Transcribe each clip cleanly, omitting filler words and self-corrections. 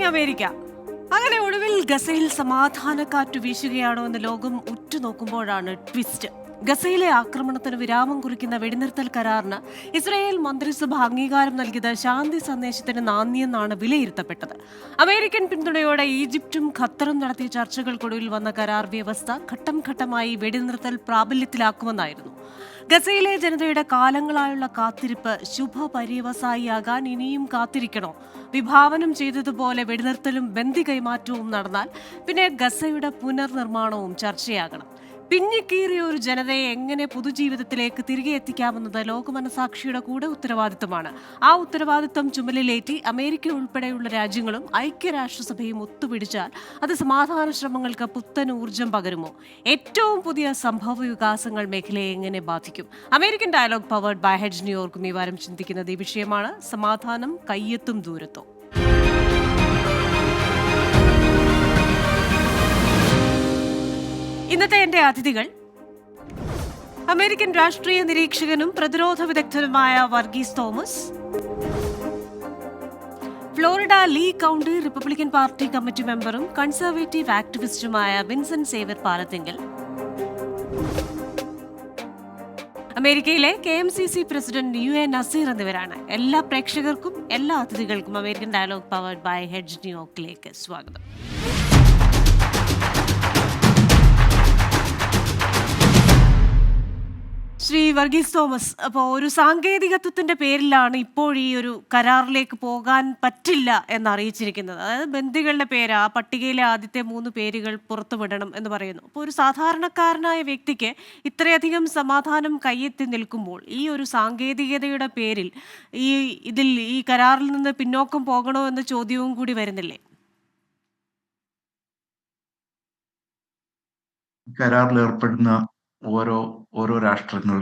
തുടങ്ങി അമേരിക്ക. അങ്ങനെ ഒടുവിൽ ഗസയിൽ സമാധാനക്കാറ്റു വീശുകയാണോ എന്ന് ലോകം ഉറ്റുനോക്കുമ്പോഴാണ് ട്വിസ്റ്റ്. ഗസയിലെ ആക്രമണത്തിന് വിരാമം കുറിക്കുന്ന വെടിനിർത്തൽ കരാറിന് ഇസ്രായേൽ മന്ത്രിസഭ അംഗീകാരം നൽകിയത് ശാന്തി സന്ദേശത്തിന് നാന്ദിയെന്നാണ് വിലയിരുത്തപ്പെട്ടത്. അമേരിക്കൻ പിന്തുണയോടെ ഈജിപ്തും ഖത്തറും നടത്തിയ ചർച്ചകൾക്കൊടുവിൽ വന്ന കരാർ വ്യവസ്ഥ ഘട്ടം ഘട്ടമായി വെടിനിർത്തൽ പ്രാബല്യത്തിലാക്കുമെന്നായിരുന്നു. ഗസയിലെ ജനതയുടെ കാലങ്ങളായുള്ള കാത്തിരിപ്പ് ശുഭപര്യവസായിയാകാൻ ഇനിയും കാത്തിരിക്കണോ? വിഭാവനം ചെയ്തതുപോലെ വെടിനിർത്തലും ബന്ദി കൈമാറ്റവും നടന്നാൽ പിന്നെ ഗസയുടെ പുനർനിർമ്മാണവും ചർച്ചയാകണം. പിന്നിക്കീറിയ ഒരു ജനതയെ എങ്ങനെ പുതുജീവിതത്തിലേക്ക് തിരികെ എത്തിക്കാമെന്നത് ലോകമനസാക്ഷിയുടെ കൂടെ ഉത്തരവാദിത്തമാണ്. ആ ഉത്തരവാദിത്തം ചുമലിലേറ്റി അമേരിക്ക ഉൾപ്പെടെയുള്ള രാജ്യങ്ങളും ഐക്യരാഷ്ട്രസഭയും ഒത്തുപിടിച്ചാൽ അത് സമാധാന ശ്രമങ്ങൾക്ക് പുത്തൻ ഊർജം പകരുമോ? ഏറ്റവും പുതിയ സംഭവ വികാസങ്ങൾ മേഖലയെ എങ്ങനെ ബാധിക്കും? American dialogue powered by hedge ന്യൂയോർക്കും ഈ വാരം ചിന്തിക്കുന്നത് ഈ വിഷയമാണ്. സമാധാനം കയ്യെത്തും ദൂരത്തോ? ഇന്നത്തെ എന്റെ അതിഥികൾ അമേരിക്കൻ രാഷ്ട്രീയ നിരീക്ഷകനും പ്രതിരോധ വിദഗ്ധനുമായ Varghese Thomas, Florida Lee County Republican Party committee മെമ്പറും കൺസർവേറ്റീവ് ആക്ടിവിസ്റ്റുമായ വിൻസെന്റ് സേവ്യർ പാലത്തിങ്കൽ, അമേരിക്കയിലെ KMCC പ്രസിഡന്റ് UA നസീർ എന്നിവരാണ്. എല്ലാ പ്രേക്ഷകർക്കും എല്ലാ അതിഥികൾക്കും American dialogue powered by hedge ന്യൂയോർക്കിലേക്ക് സ്വാഗതം. ശ്രീ വർഗീസ് തോമസ്, അപ്പോൾ ഒരു സാങ്കേതികത്വത്തിന്റെ പേരിലാണ് ഇപ്പോൾ ഈ ഒരു കരാറിലേക്ക് പോകാൻ പറ്റില്ല എന്നറിയിച്ചിരിക്കുന്നത്. അതായത് ബന്ദികളുടെ പേര്, ആ പട്ടികയിലെ ആദ്യത്തെ 3 പേരുകൾ പുറത്തുവിടണം എന്ന് പറയുന്നു. അപ്പോൾ ഒരു സാധാരണക്കാരനായ വ്യക്തിക്ക് ഇത്രയധികം സമാധാനം കയ്യെത്തി നിൽക്കുമ്പോൾ ഈ ഒരു സാങ്കേതികതയുടെ പേരിൽ ഈ കരാറിൽ നിന്ന് പിന്നോക്കം പോകണോ എന്ന ചോദ്യവും കൂടി വരുന്നില്ലേ? കരാറിൽ ഏർപ്പെടുന്ന ഓരോ ഓരോ രാഷ്ട്രങ്ങൾ,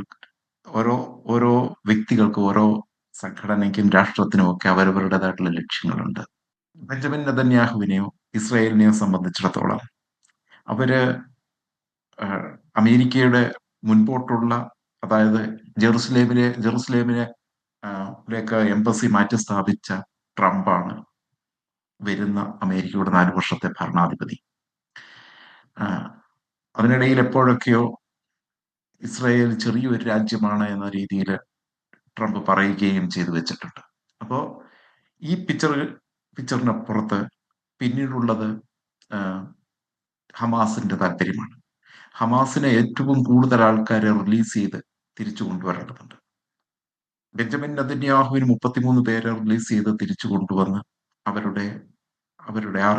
ഓരോ ഓരോ വ്യക്തികൾക്ക്, ഓരോ സംഘടനയ്ക്കും രാഷ്ട്രത്തിനും ഒക്കെ അവരവരുടേതായിട്ടുള്ള ലക്ഷ്യങ്ങളുണ്ട്. ബെഞ്ചമിൻ നെതന്യാഹുവിനെയോ ഇസ്രായേലിനെയോ സംബന്ധിച്ചിടത്തോളം അവര് അമേരിക്കയുടെ മുൻപോട്ടുള്ള, അതായത് ജെറുസലേമിലെ ലേക്ക് എംബസി മാറ്റി സ്ഥാപിച്ച ട്രംപാണ് വരുന്ന അമേരിക്കയുടെ 4 വർഷത്തെ ഭരണാധിപതി. അതിനിടയിൽ എപ്പോഴൊക്കെയോ ഇസ്രായേൽ ചെറിയൊരു രാജ്യമാണ് എന്ന രീതിയിൽ ട്രംപ് പറയുകയും ചെയ്തു വെച്ചിട്ടുണ്ട്. അപ്പോൾ ഈ പിക്ചറിനപ്പുറത്ത് പിന്നീടുള്ളത് ഹമാസിന്റെ താല്പര്യമാണ്. ഹമാസിനെ ഏറ്റവും കൂടുതൽ ആൾക്കാരെ റിലീസ് ചെയ്ത് തിരിച്ചു കൊണ്ടുവരേണ്ടതുണ്ട്. ബെഞ്ചമിൻ നെതന്യാഹുവിന് 33 പേരെ റിലീസ് ചെയ്ത് തിരിച്ചു കൊണ്ടുവന്ന് അവരുടെ ആ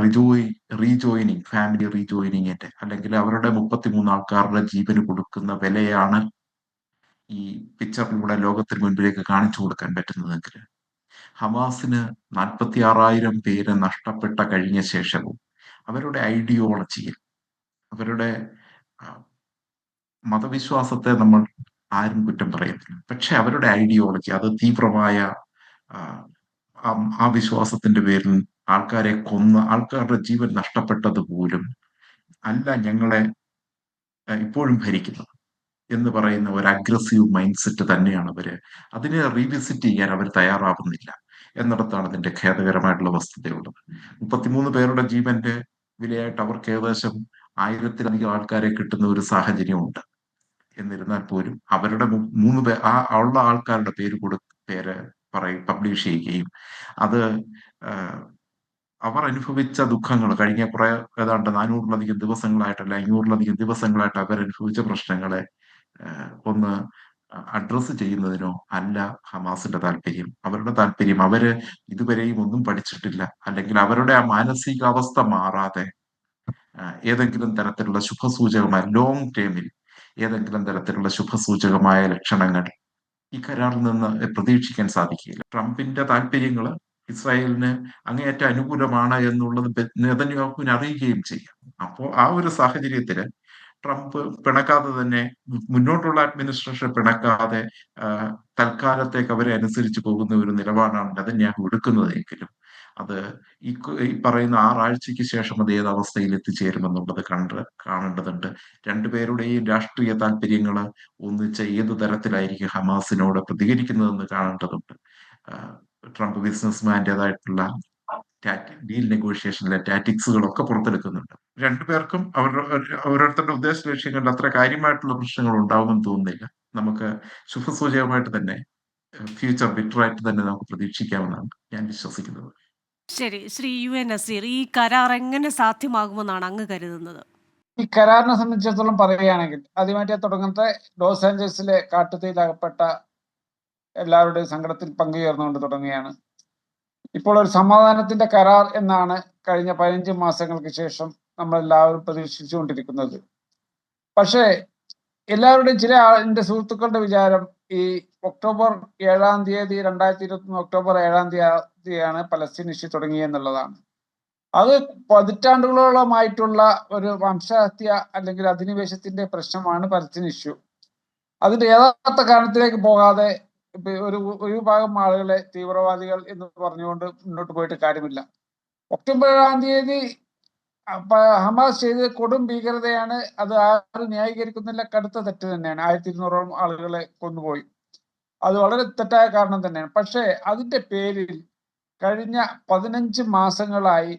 റീജോയിനിങ്, ഫാമിലി റീജോയിനിങ്ങിന്റെ, അല്ലെങ്കിൽ അവരുടെ 33 ആൾക്കാരുടെ ജീവന് കൊടുക്കുന്ന വിലയാണ് ഈ പിക്ചറിലൂടെ ലോകത്തിന് മുൻപിലേക്ക് കാണിച്ചു കൊടുക്കാൻ പറ്റുന്നതെങ്കിൽ, ഹമാസിന് 46,000 പേര് നഷ്ടപ്പെട്ട കഴിഞ്ഞ ശേഷവും അവരുടെ ഐഡിയോളജിയിൽ, അവരുടെ മതവിശ്വാസത്തെ നമ്മൾ ആരും കുറ്റം പറയുന്നില്ല, പക്ഷെ അവരുടെ ഐഡിയോളജി, അത് തീവ്രമായ ആ വിശ്വാസത്തിന്റെ പേരിൽ ആൾക്കാരെ കൊന്ന് ആൾക്കാരുടെ ജീവൻ നഷ്ടപ്പെട്ടത് പോലും അല്ല ഞങ്ങളെ ഇപ്പോഴും ഭരിക്കുന്നത് എന്ന് പറയുന്ന ഒരു അഗ്രസീവ് മൈൻഡ് സെറ്റ് തന്നെയാണ് അവര്. അതിനെ റീവിസിറ്റ് ചെയ്യാൻ അവർ തയ്യാറാവുന്നില്ല എന്നിടത്താണ് അതിന്റെ ഖേദകരമായിട്ടുള്ള വസ്തുതയുള്ളത്. 33 പേരുടെ ജീവന്റെ വിലയായിട്ട് അവർക്ക് ഏകദേശം 1000-ലധികം ആൾക്കാരെ കിട്ടുന്ന ഒരു സാഹചര്യമുണ്ട്. എന്നിരുന്നാൽ പോലും അവരുടെ 3 പേർ, ഉള്ള ആൾക്കാരുടെ പേര് പബ്ലിഷ് ചെയ്യുകയും അത് അവർ അനുഭവിച്ച ദുഃഖങ്ങൾ കഴിഞ്ഞ ഏതാണ്ട് 400-ലധികം ദിവസങ്ങളായിട്ടല്ല 500-ലധികം ദിവസങ്ങളായിട്ട് അവരനുഭവിച്ച പ്രശ്നങ്ങളെ ഒന്ന് അഡ്രസ്സ് ചെയ്യുന്നതിനോ അല്ല ഹമാസിന്റെ താല്പര്യം. അവരുടെ താല്പര്യം, അവര് ഇതുവരെയും ഒന്നും പഠിച്ചിട്ടില്ല, അല്ലെങ്കിൽ അവരുടെ ആ മാനസികാവസ്ഥ മാറാതെ ഏതെങ്കിലും തരത്തിലുള്ള ശുഭസൂചകമായ, ലോങ് ടേമിൽ ഏതെങ്കിലും തരത്തിലുള്ള ശുഭസൂചകമായ ലക്ഷണങ്ങൾ ഈ കരാറിൽ നിന്ന് പ്രതീക്ഷിക്കാൻ സാധിക്കില്ല. ട്രംപിന്റെ താല്പര്യങ്ങൾ ഇസ്രായേലിന് അങ്ങേയറ്റം അനുകൂലമാണ് എന്നുള്ളത് നെതന്യാഹുവിന് അറിയുകയും ചെയ്യാം. അപ്പോൾ ആ ഒരു സാഹചര്യത്തില് ട്രംപ് പിണക്കാതെ തന്നെ, മുന്നോട്ടുള്ള അഡ്മിനിസ്ട്രേഷൻ പിണക്കാതെ തൽക്കാലത്തേക്ക് അവരെ അനുസരിച്ച് പോകുന്ന ഒരു നിലപാടാണ് നെതന്യാഹു എടുക്കുന്നതെങ്കിലും അത് ഈ പറയുന്ന 6 ആഴ്ചയ്ക്ക് ശേഷം അത് ഏത് അവസ്ഥയിൽ എത്തിച്ചേരുമെന്നുള്ളത് കാണേണ്ടതുണ്ട്. രണ്ടുപേരുടെയും രാഷ്ട്രീയ താല്പര്യങ്ങൾ ഒന്നിച്ച് ഏത് തരത്തിലായിരിക്കും ഹമാസിനോട് പ്രതികരിക്കുന്നതെന്ന് കാണേണ്ടതുണ്ട്. ട്രംപ് ബിസിനസ്മാൻ്റെതായിട്ടുള്ള ഡീൽ നെഗോഷിയേഷനിലെ ടാറ്റിക്സുകളൊക്കെ പുറത്തെടുക്കുന്നുണ്ട്. രണ്ടുപേർക്കും ഓരോരുത്തരുടെ ഉദ്ദേശ ലക്ഷ്യങ്ങളിൽ അത്ര കാര്യമായിട്ടുള്ള പ്രശ്നങ്ങൾ ഉണ്ടാവുമെന്ന് തോന്നുന്നില്ല. നമുക്ക് ശുഭസൂചകമായിട്ട് തന്നെ ഫ്യൂച്ചർ ബെറ്റർ ആയിട്ട് തന്നെ നമുക്ക് പ്രതീക്ഷിക്കാമെന്നാണ് ഞാൻ വിശ്വസിക്കുന്നത്. ശരി, ശ്രീ UN നസീർ, ഈ കരാർ എങ്ങനെ സാധ്യമാകുമെന്നാണ് അങ്ങ് കരുതുന്നത്? ഈ കരാറിനെ സംബന്ധിച്ചിടത്തോളം പറയുകയാണെങ്കിൽ ആദ്യമായിട്ട് തുടങ്ങുന്നത് ലോസ് ആഞ്ചലസിലെ കാട്ടുതീയിലകപ്പെട്ട എല്ലാവരുടെയും സങ്കടത്തിൽ പങ്കുചേർന്നുകൊണ്ട് തുടങ്ങുകയാണ്. ഇപ്പോൾ ഒരു സമാധാനത്തിന്റെ കരാർ എന്നാണ് കഴിഞ്ഞ 15 മാസങ്ങൾക്ക് ശേഷം നമ്മളെല്ലാവരും പ്രതീക്ഷിച്ചുകൊണ്ടിരിക്കുന്നത്. പക്ഷേ എല്ലാവരുടെയും എൻ്റെ സുഹൃത്തുക്കളുടെ വിചാരം ഈ ഒക്ടോബർ 7-ാം തീയതി 2021 ഒക്ടോബർ 7-ാം തീയതിയാണ് പലസ്തീൻ ഇഷ്യൂ തുടങ്ങിയെന്നുള്ളതാണ്. അത് പതിറ്റാണ്ടുകളോളമായിട്ടുള്ള ഒരു വംശഹത്യ അല്ലെങ്കിൽ അധിനിവേശത്തിന്റെ പ്രശ്നമാണ് പലസ്തീൻ ഇഷ്യൂ. അതിന്റെ യഥാർത്ഥ കാരണത്തിലേക്ക് പോകാതെ ഒരു വിഭാഗം ആളുകളെ തീവ്രവാദികൾ എന്ന് പറഞ്ഞുകൊണ്ട് മുന്നോട്ട് പോയിട്ട് കാര്യമില്ല. ഒക്ടോബർ 7-ാം തീയതി ഹമാസ് ചെയ്ത് കൊടും ഭീകരതയാണ്. അത് ആരും ന്യായീകരിക്കുന്നില്ല, കടുത്ത തെറ്റ് തന്നെയാണ്. 1200ഓളം ആളുകളെ കൊന്നുപോയി. അത് വളരെ തെറ്റായ കാരണം തന്നെയാണ്. പക്ഷേ അതിന്റെ പേരിൽ കഴിഞ്ഞ 15 മാസങ്ങളായി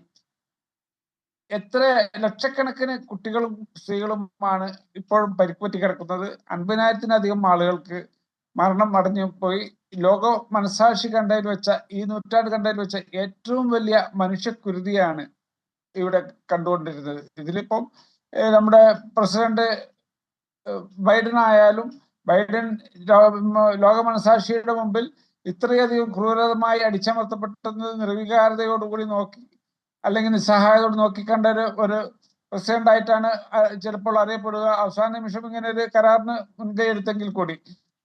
എത്ര ലക്ഷക്കണക്കിന് കുട്ടികളും സ്ത്രീകളുമാണ് ഇപ്പോഴും പരിക്കുപറ്റി കിടക്കുന്നത്. 50,000-ലധികം ആളുകൾക്ക് മരണം അടഞ്ഞു പോയി. ലോക മനസാക്ഷി കണ്ടതിൽ വെച്ച, ഈ നൂറ്റാണ്ട് കണ്ടതിൽ വെച്ച ഏറ്റവും വലിയ മനുഷ്യക്കുരുതിയാണ് ഇവിടെ കണ്ടുകൊണ്ടിരുന്നത്. ഇതിലിപ്പം നമ്മുടെ പ്രസിഡന്റ് ബൈഡൻ ആയാലും, ബൈഡൻ ലോക മനസാക്ഷിയുടെ മുമ്പിൽ ഇത്രയധികം ക്രൂരതമായി അടിച്ചമർത്തപ്പെട്ടത് നിർവികാരതയോടുകൂടി നോക്കി, അല്ലെങ്കിൽ നിസ്സഹായതയോട് നോക്കിക്കണ്ട ഒരു പ്രസിഡന്റ് ആയിട്ടാണ് ചിലപ്പോൾ അറിയപ്പെടുക. അവസാന നിമിഷം ഇങ്ങനെ ഒരു കരാറിന് മുൻകൈ എടുത്തെങ്കിൽ കൂടി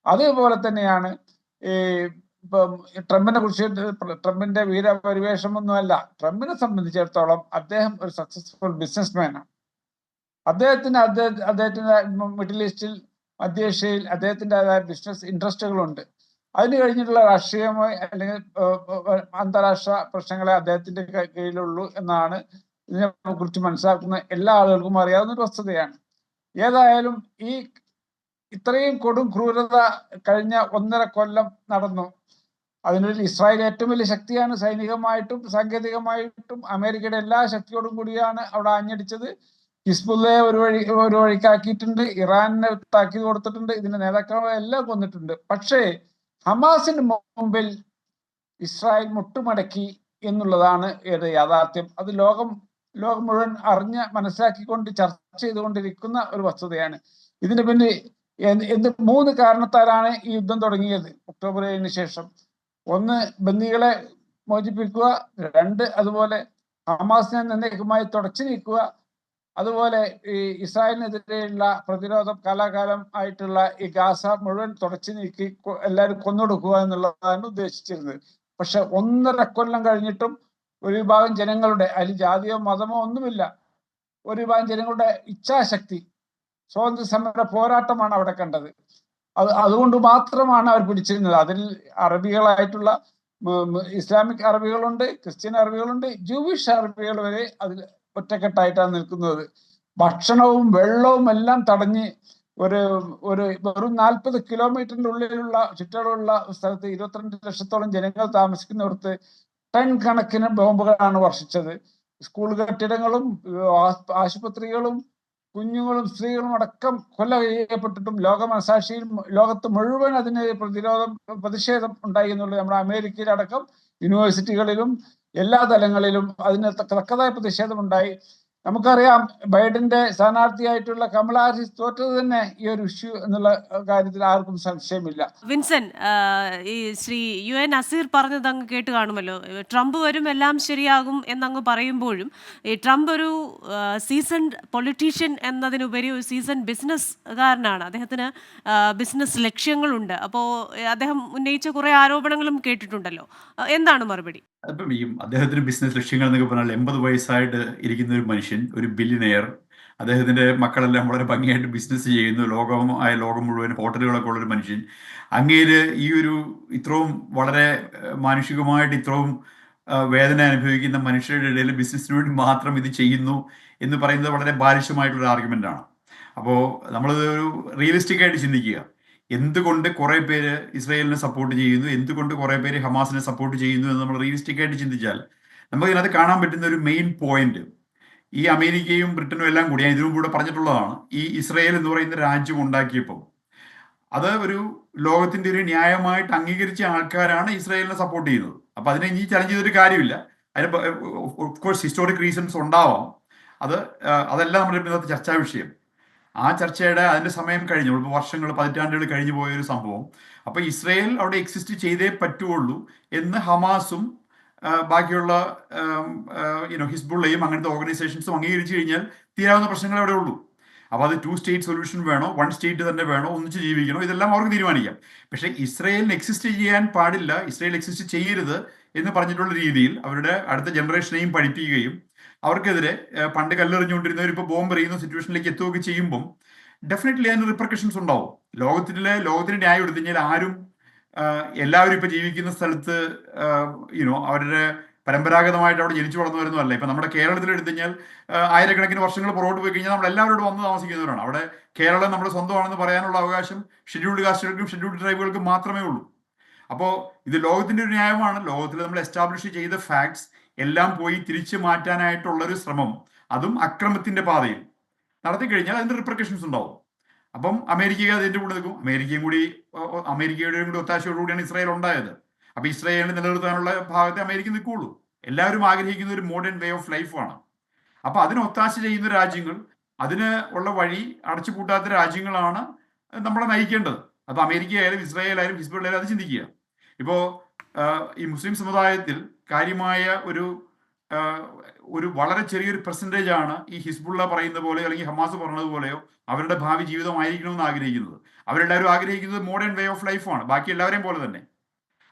അതേപോലെ തന്നെയാണ് ഈ ഇപ്പം ട്രംപിനെ കുറിച്ച്. ട്രംപിന്റെ വീരപരിവേഷമൊന്നുമല്ല. ട്രംപിനെ സംബന്ധിച്ചിടത്തോളം അദ്ദേഹം ഒരു സക്സസ്ഫുൾ ബിസിനസ്മാനാണ്. അദ്ദേഹത്തിന്റെ മിഡിൽ ഈസ്റ്റിൽ, മധ്യേഷ്യയിൽ അദ്ദേഹത്തിൻ്റെതായ ബിസിനസ് ഇൻട്രസ്റ്റുകളുണ്ട്. അതിന് കഴിഞ്ഞിട്ടുള്ള രാഷ്ട്രീയമായി അല്ലെങ്കിൽ അന്താരാഷ്ട്ര പ്രശ്നങ്ങളെ അദ്ദേഹത്തിന്റെ കീഴിലുള്ളൂ എന്നാണ് ഇതിനെ കുറിച്ച് മനസ്സിലാക്കുന്ന എല്ലാ ആളുകൾക്കും അറിയാവുന്ന ഒരു വസ്തുതയാണ്. ഏതായാലും ഈ ഇത്രയും കൊടും ക്രൂരത കഴിഞ്ഞ 1.5 കൊല്ലം നടന്നു. അതിനുള്ളിൽ ഇസ്രായേൽ ഏറ്റവും വലിയ ശക്തിയാണ്. സൈനികമായിട്ടും സാങ്കേതികമായിട്ടും അമേരിക്കയുടെ എല്ലാ ശക്തിയോടും കൂടിയാണ് അവിടെ ആഞ്ഞടിച്ചത്. ഹിസ്ബുള്ളയെ ഒരു വഴിക്കാക്കിയിട്ടുണ്ട്. ഇറാനെ താക്കീത് കൊടുത്തിട്ടുണ്ട്. ഇതിന്റെ നേതാക്കളെ എല്ലാം കൊന്നിട്ടുണ്ട്. പക്ഷേ ഹമാസിന് മുമ്പിൽ ഇസ്രായേൽ മുട്ടുമടക്കി എന്നുള്ളതാണ് യാഥാർത്ഥ്യം. അത് ലോകം മുഴുവൻ അറിഞ്ഞ് മനസ്സിലാക്കിക്കൊണ്ട് ചർച്ച ചെയ്തുകൊണ്ടിരിക്കുന്ന ഒരു വസ്തുതയാണ്. ഇതിന് പിന്നെ 3 കാരണത്താലാണ് ഈ യുദ്ധം തുടങ്ങിയത് ഒക്ടോബർ 7-ന് ശേഷം. 1, ബന്ദികളെ മോചിപ്പിക്കുക. 2, അതുപോലെ ഹമാസിനെ എന്നേക്കുമായി തുടച്ചു നീക്കുക. അതുപോലെ ഈ ഇസ്രായേലിനെതിരെയുള്ള പ്രതിരോധം കാലാകാലം ആയിട്ടുള്ള ഈ ഗാസ മുഴുവൻ തുടച്ചു നീക്കി എല്ലാവരും കൊന്നൊടുക്കുക എന്നുള്ളതാണ് ഉദ്ദേശിച്ചിരുന്നത്. പക്ഷെ 1.5 കൊല്ലം കഴിഞ്ഞിട്ടും ഒരു വിഭാഗം ജനങ്ങളുടെ, അതിൽ ജാതിയോ മതമോ ഒന്നുമില്ല, ഒരു വിഭാഗം ജനങ്ങളുടെ ഇച്ഛാശക്തി, സ്വാതന്ത്ര്യ സമര പോരാട്ടമാണ് അവിടെ കണ്ടത്. അതുകൊണ്ട് മാത്രമാണ് അവർ പിടിച്ചിരുന്നത്. അതിൽ അറബികളായിട്ടുള്ള ഇസ്ലാമിക് അറബികളുണ്ട്, ക്രിസ്ത്യൻ അറബികളുണ്ട്, ജൂവിഷ് അറബികൾ വരെ അതിൽ ഒറ്റക്കെട്ടായിട്ടാണ് നിൽക്കുന്നത്. ഭക്ഷണവും വെള്ളവും എല്ലാം തടഞ്ഞ് വെറും 40 കിലോമീറ്ററിന്റെ ഉള്ളിലുള്ള ചുറ്റളവുള്ള സ്ഥലത്ത് 22 ലക്ഷത്തോളം ജനങ്ങൾ താമസിക്കുന്നിടത്ത് ടൺ കണക്കിന് ബോംബുകളാണ് വർഷിച്ചത്. സ്കൂൾ കെട്ടിടങ്ങളും ആശുപത്രികളും കുഞ്ഞുങ്ങളും സ്ത്രീകളും അടക്കം കൊല ചെയ്യപ്പെട്ടിട്ടും ലോക മനസാക്ഷിയിൽ ലോകത്ത് മുഴുവൻ അതിന് പ്രതിഷേധം ഉണ്ടായി എന്നുള്ളത് നമ്മുടെ അമേരിക്കയിലടക്കം യൂണിവേഴ്സിറ്റികളിലും എല്ലാ തലങ്ങളിലും അതിന് തക്കതായ പ്രതിഷേധം ഉണ്ടായി. നമുക്കറിയാം, ബൈഡന്റെ സ്ഥാനാർത്ഥിയായിട്ടുള്ള കമലാ ഹാരിസ് തോറ്റത് തന്നെ ഈ ഒരു ഇഷ്യൂ എന്നുള്ള കാര്യത്തിൽ ആർക്കും സംശയമില്ല. വിൻസൻ, ഈ ശ്രീ UN നസീർ പറഞ്ഞത് അങ്ങ് കേട്ട് കാണുമല്ലോ. ട്രംപ് വരും, എല്ലാം ശരിയാകും എന്നങ്ങ് പറയുമ്പോഴും ഈ ട്രംപ് ഒരു സീസൺഡ് പൊളിറ്റീഷ്യൻ എന്നതിനുപരി ഒരു സീസൺ ബിസിനസ്സുകാരനാണ്. അദ്ദേഹത്തിന് ബിസിനസ് ലക്ഷ്യങ്ങളുണ്ട്. അപ്പോൾ അദ്ദേഹം ഉന്നയിച്ച കുറേ ആരോപണങ്ങളും കേട്ടിട്ടുണ്ടല്ലോ. എന്താണ് മറുപടി? അപ്പം ഈ അദ്ദേഹത്തിന് ബിസിനസ് ലക്ഷ്യങ്ങൾ എന്നൊക്കെ പറഞ്ഞാൽ 80 വയസ്സായിട്ട് ഇരിക്കുന്ന ഒരു മനുഷ്യൻ, ഒരു ബില്യനെയർ. അദ്ദേഹത്തിന്റെ മക്കളെല്ലാം വളരെ ഭംഗിയായിട്ട് ബിസിനസ് ചെയ്യുന്നു. ലോകം മുഴുവൻ ഹോട്ടലുകളൊക്കെ ഉള്ളൊരു മനുഷ്യൻ. അങ്ങേര് ഈ ഒരു ഇത്രയും വളരെ മാനുഷികമായിട്ട് ഇത്രയും വേദന അനുഭവിക്കുന്ന മനുഷ്യരുടെ ഇടയിൽ ബിസിനസ്സിന് വേണ്ടി മാത്രം ഇത് ചെയ്യുന്നു എന്ന് പറയുന്നത് വളരെ ബാലിശമായിട്ടുള്ള ആർഗ്യുമെന്റ് ആണ്. അപ്പോൾ നമ്മളത് ഒരു റിയലിസ്റ്റിക് ആയിട്ട് ചിന്തിക്കുക. എന്തുകൊണ്ട് കുറെ പേര് ഇസ്രായേലിനെ സപ്പോർട്ട് ചെയ്യുന്നു, എന്തുകൊണ്ട് കുറെ പേര് ഹമാസിനെ സപ്പോർട്ട് ചെയ്യുന്നു എന്ന് നമ്മൾ റിയലിസ്റ്റിക് ആയിട്ട് ചിന്തിച്ചാൽ നമുക്ക് ഇതിനകത്ത് കാണാൻ പറ്റുന്ന ഒരു മെയിൻ പോയിന്റ്, ഈ അമേരിക്കയും ബ്രിട്ടനും എല്ലാം കൂടി, ഞാൻ ഇതിനു കൂടെ പറഞ്ഞിട്ടുള്ളതാണ്, ഈ ഇസ്രയേൽ എന്ന് പറയുന്ന രാജ്യം ഉണ്ടാക്കിയപ്പോൾ അത് ഒരു ലോകത്തിന്റെ ഒരു ന്യായമായിട്ട് അംഗീകരിച്ച ആൾക്കാരാണ് ഇസ്രായേലിനെ സപ്പോർട്ട് ചെയ്യുന്നത്. അപ്പൊ അതിനെ ഇനി ചലഞ്ച് ചെയ്തൊരു കാര്യമില്ല. അതിന് ഓഫ് കോഴ്സ് ഹിസ്റ്റോറിക് റീസൺസ് ഉണ്ടാവാം. അതല്ല നമ്മുടെ ഇന്നത്തെ ചർച്ചാ വിഷയം. ആ ചർച്ചയുടെ അതിന്റെ സമയം കഴിഞ്ഞു, ഇപ്പോൾ വർഷങ്ങൾ, പതിറ്റാണ്ടുകൾ കഴിഞ്ഞു പോയ ഒരു സംഭവം. അപ്പൊ ഇസ്രായേൽ അവിടെ എക്സിസ്റ്റ് ചെയ്തേ പറ്റുള്ളൂ എന്ന് ഹമാസും ബാക്കിയുള്ള ഹിസ്ബുള്ളയും അങ്ങനത്തെ ഓർഗനൈസേഷൻസും അംഗീകരിച്ചു കഴിഞ്ഞാൽ തീരാവുന്ന പ്രശ്നങ്ങൾ അവിടെ ഉള്ളൂ. അപ്പോൾ അത് 2 സ്റ്റേറ്റ് സൊല്യൂഷൻ വേണോ, 1 സ്റ്റേറ്റ് തന്നെ വേണോ, ഒന്നിച്ച് ജീവിക്കണോ, ഇതെല്ലാം അവർക്ക് തീരുമാനിക്കാം. പക്ഷേ ഇസ്രായേലിന് എക്സിസ്റ്റ് ചെയ്യാൻ പാടില്ല, ഇസ്രായേൽ എക്സിസ്റ്റ് ചെയ്യരുത് എന്ന് പറഞ്ഞിട്ടുള്ള രീതിയിൽ അവരുടെ അടുത്ത ജനറേഷനെയും പഠിപ്പിക്കുകയും അവർക്കെതിരെ പണ്ട് കല്ലെറിഞ്ഞുകൊണ്ടിരുന്നവർ ഇപ്പോൾ ബോംബ് എറിയുന്ന സിറ്റുവേഷനിലേക്ക് എത്തുകയൊക്കെ ചെയ്യുമ്പം ഡെഫിനറ്റ്ലി അതിന് റിപ്പർക്കഷൻസ് ഉണ്ടാവും. ലോകത്തിന് ന്യായം എടുത്തു കഴിഞ്ഞാൽ ആരും എല്ലാവരും ഇപ്പൊ ജീവിക്കുന്ന സ്ഥലത്ത് അവരുടെ പരമ്പരാഗതമായിട്ട് അവിടെ ജനിച്ചു വളർന്നു വരുന്നതല്ല. ഇപ്പൊ നമ്മുടെ കേരളത്തിൽ എടുത്തു കഴിഞ്ഞാൽ ആയിരക്കണക്കിന് വർഷങ്ങൾ പുറകോട്ട് പോയി കഴിഞ്ഞാൽ നമ്മൾ എല്ലാവരോടും വന്ന് താമസിക്കുന്നവരാണ്. അവിടെ കേരളം നമ്മുടെ സ്വന്തമാണെന്ന് പറയാനുള്ള അവകാശം ഷെഡ്യൂൾഡ് കാസ്റ്റുകൾക്കും ഷെഡ്യൂൾഡ് ട്രൈബുകൾക്കും മാത്രമേ ഉള്ളൂ. അപ്പോൾ ഇത് ലോകത്തിന്റെ ഒരു ന്യായമാണ്. ലോകത്തിൽ നമ്മൾ എസ്റ്റാബ്ലിഷ് ചെയ്ത ഫാക്ട്സ് എല്ലാം പോയി തിരിച്ചു മാറ്റാനായിട്ടുള്ളൊരു ശ്രമം, അതും അക്രമത്തിന്റെ പാതയിൽ നടത്തി കഴിഞ്ഞാൽ അതിന്റെ റിപ്പർക്കഷൻസ് ഉണ്ടാവും. അപ്പം അമേരിക്ക അതിന്റെ കൂടെ നിൽക്കും. അമേരിക്കയുടെയും കൂടി ഒത്താശയോടുകൂടിയാണ് ഇസ്രായേൽ ഉണ്ടായത്. അപ്പൊ ഇസ്രായേലിനെ നിലനിർത്താനുള്ള ഭാഗത്തെ അമേരിക്ക നിൽക്കുകയുള്ളൂ. എല്ലാവരും ആഗ്രഹിക്കുന്ന ഒരു മോഡേൺ വേ ഓഫ് ലൈഫാണ്. അപ്പൊ അതിന് ഒത്താശ ചെയ്യുന്ന രാജ്യങ്ങൾ, അതിന് ഉള്ള വഴി അടച്ചുപൂട്ടാത്ത രാജ്യങ്ങളാണ് നമ്മളെ നയിക്കേണ്ടത്. അപ്പൊ അമേരിക്ക ആയാലും ഇസ്രായേൽ ആയാലും ഹിസ്ബുള്ള ആയാലും അത് ചിന്തിക്കുക. ഇപ്പോ ഈ മുസ്ലിം സമുദായത്തിൽ കാര്യമായ ഒരു വളരെ ചെറിയൊരു പെർസെൻറ്റേജ് ആണ് ഈ ഹിസ്ബുള്ള പറയുന്ന പോലെയോ അല്ലെങ്കിൽ ഹമാസ് പറഞ്ഞതുപോലെയോ അവരുടെ ഭാവി ജീവിതമായിരിക്കണമെന്ന് ആഗ്രഹിക്കുന്നത്. അവരെല്ലാവരും ആഗ്രഹിക്കുന്നത് മോഡേൺ വേ ഓഫ് ലൈഫാണ്, ബാക്കി എല്ലാവരെയും പോലെ തന്നെ.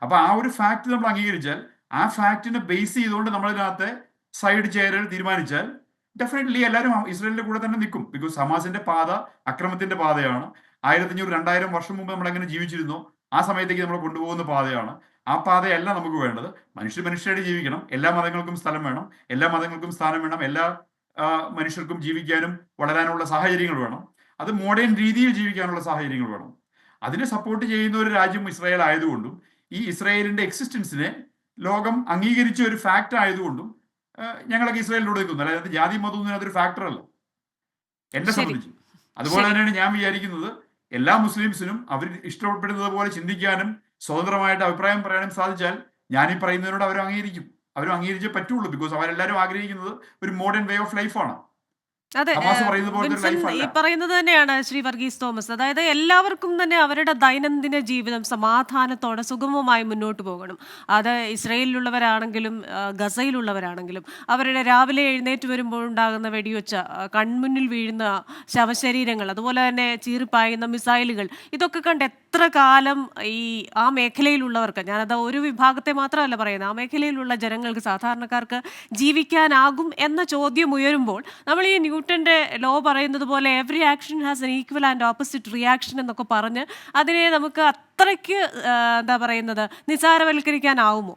അപ്പൊ ആ ഒരു ഫാക്ട് നമ്മൾ അംഗീകരിച്ചാൽ, ആ ഫാക്ടിനെ ബേസ് ചെയ്തുകൊണ്ട് നമ്മളിതിനകത്ത് സൈഡ് ചേരൽ തീരുമാനിച്ചാൽ ഡെഫിനറ്റ്ലി എല്ലാവരും ഇസ്രായേലിന്റെ കൂടെ തന്നെ നിൽക്കും. ബിക്കോസ് ഹമാസിന്റെ പാത അക്രമത്തിന്റെ പാതയാണ്. 1500-2000 വർഷം മുമ്പ് നമ്മൾ എങ്ങനെ ജീവിച്ചിരുന്നോ ആ സമയത്തേക്ക് നമ്മൾ കൊണ്ടുപോകുന്ന പാതയാണ്. ആ പാതയല്ല നമുക്ക് വേണ്ടത്. മനുഷ്യരായിട്ട് ജീവിക്കണം, എല്ലാ മതങ്ങൾക്കും സ്ഥലം വേണം, എല്ലാ മതങ്ങൾക്കും സ്ഥാനം വേണം, എല്ലാ മനുഷ്യർക്കും ജീവിക്കാനും വളരാനുള്ള സാഹചര്യങ്ങൾ വേണം. അത് മോഡേൺ രീതിയിൽ ജീവിക്കാനുള്ള സാഹചര്യങ്ങൾ വേണം. അതിനെ സപ്പോർട്ട് ചെയ്യുന്ന ഒരു രാജ്യം ഇസ്രായേൽ ആയതുകൊണ്ടും ഈ ഇസ്രായേലിന്റെ എക്സിസ്റ്റൻസിനെ ലോകം അംഗീകരിച്ച ഒരു ഫാക്ട് ആയതുകൊണ്ടും ഞങ്ങളൊക്കെ ഇസ്രായേലിനോട് നിൽക്കുന്നു. അതായത് ജാതി മതമൊന്നും അതൊരു ഫാക്ടർ അല്ല എന്നെ സംബന്ധിച്ച്. അതുപോലെ തന്നെയാണ് ഞാൻ വിചാരിക്കുന്നത് എല്ലാ മുസ്ലിംസിനും അവർ ഇഷ്ടപ്പെടുന്നത് പോലെ ചിന്തിക്കാനും സ്വതന്ത്രമായിട്ട് അഭിപ്രായം പറയാനും സാധിച്ചാൽ ഞാൻ ഈ പറയുന്നതിനോട് അവരും അംഗീകരിച്ചേ പറ്റുള്ളൂ. ബിക്കോസ് അവരെല്ലാവരും ആഗ്രഹിക്കുന്നത് ഒരു മോഡേൺ വേ ഓഫ് ലൈഫാണ്. അതെ, ഈ പറയുന്നത് തന്നെയാണ് ശ്രീ വർഗീസ് തോമസ്. അതായത് എല്ലാവർക്കും തന്നെ അവരുടെ ദൈനംദിന ജീവിതം സമാധാനത്തോടെ സുഗമമായി മുന്നോട്ട് പോകണം. അത് ഇസ്രയേലിലുള്ളവരാണെങ്കിലും ഗസയിലുള്ളവരാണെങ്കിലും അവരുടെ രാവിലെ എഴുന്നേറ്റ് വരുമ്പോൾ ഉണ്ടാകുന്ന വെടിവെച്ച, കൺമുന്നിൽ വീഴുന്ന ശവശരീരങ്ങൾ, അതുപോലെ തന്നെ ചീറിപ്പായുന്ന മിസൈലുകൾ, ഇതൊക്കെ കണ്ട് എത്ര കാലം ആ മേഖലയിലുള്ളവർക്ക്, ഞാനത് ഒരു വിഭാഗത്തെ മാത്രമല്ല പറയുന്നത്, ആ മേഖലയിലുള്ള ജനങ്ങൾക്ക്, സാധാരണക്കാർക്ക് ജീവിക്കാനാകും എന്ന ചോദ്യം ഉയരുമ്പോൾ നമ്മൾ ഈ ന്യൂട്ടന്റെ ലോ പറയുന്നത് പോലെ every action has N equal and opposite reaction എന്നൊക്കെ പറഞ്ഞ് അതിനെ നമുക്ക് അത്രയ്ക്ക് നിസാരവൽക്കരിക്കാനാവുമോ?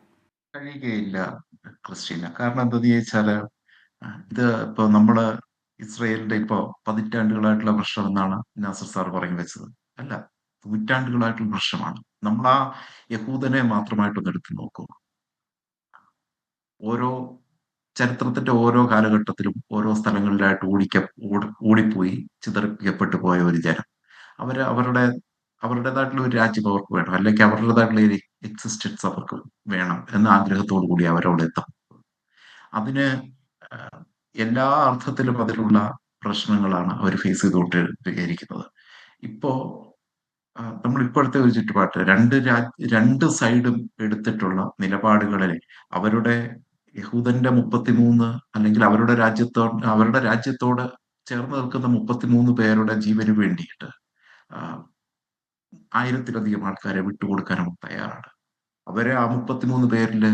കഴിയുകയില്ല ക്രിസ്റ്റീന. കാരണം എന്താന്ന് ചോദിച്ചാല് ഇത് ഇപ്പൊ നമ്മള് ഇസ്രയേലിന്റെ ഇപ്പൊ പതിറ്റാണ്ടുകളായിട്ടുള്ള പ്രശ്നം എന്നാണ് നാസർ സാർ പറഞ്ഞു വെച്ചത്. അല്ല, നൂറ്റാണ്ടുകളായിട്ടുള്ള പ്രശ്നമാണ്. നമ്മൾ ആ യഹൂദനെ മാത്രമായിട്ടൊന്ന് എടുത്തു നോക്കുക. ഓരോ ചരിത്രത്തിന്റെ ഓരോ കാലഘട്ടത്തിലും ഓരോ സ്ഥലങ്ങളിലായിട്ട് ഓടിപ്പോയി ചിതറിപ്പിക്കപ്പെട്ടു പോയ ഒരു ജനം. അവരുടേതായിട്ടുള്ള ഒരു രാജ്യം അവർക്ക് വേണം, അല്ലെങ്കിൽ അവരുടേതായിട്ടുള്ള ഒരു എക്സിസ്റ്റൻസ് അവർക്ക് വേണം എന്ന ആഗ്രഹത്തോടു കൂടി അവരവിടെ എത്തും. അതിന് എല്ലാ അർത്ഥത്തിലും അതിലുള്ള പ്രശ്നങ്ങളാണ് അവർ ഫേസ് ചെയ്തുകൊണ്ടിരിക്കുന്നത്. ഇപ്പോ നമ്മൾ ഇപ്പോഴത്തെ ഒരു ചുറ്റുപാട്ട് രണ്ട് സൈഡും എടുത്തിട്ടുള്ള നിലപാടുകളിൽ അവരുടെ യഹൂദന്റെ 33 അല്ലെങ്കിൽ അവരുടെ രാജ്യത്തോട് ചേർന്ന് നിൽക്കുന്ന 33 പേരുടെ ജീവന് വേണ്ടിയിട്ട് 1000-ലധികം ആൾക്കാരെ വിട്ടുകൊടുക്കാനും തയ്യാറാണ്. അവരെ ആ 33 പേരില്